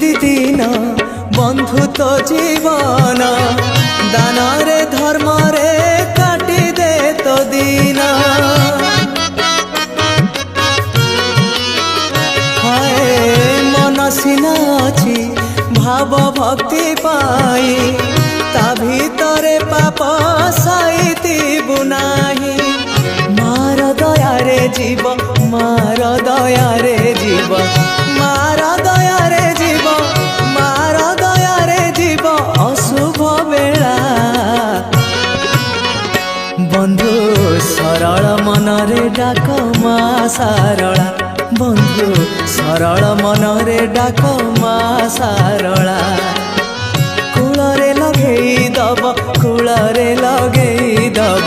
दी दिन बंधु तो जीवन दान रे धर्म रे काटी दे तो दिन मन सिना अच्छी भाव भक्ति पाई ता भीतरे पाप साइती बुनाही मार दया रे जीव मार दया रे जीव मार दया रे जीव मार दया रे जीव अशुभ बेला बंधु सरल मन रे डाक मा सारला बंधु सरल मन रे डाक मा सारला कूल रे लगेई दब कूल रे लगेई दब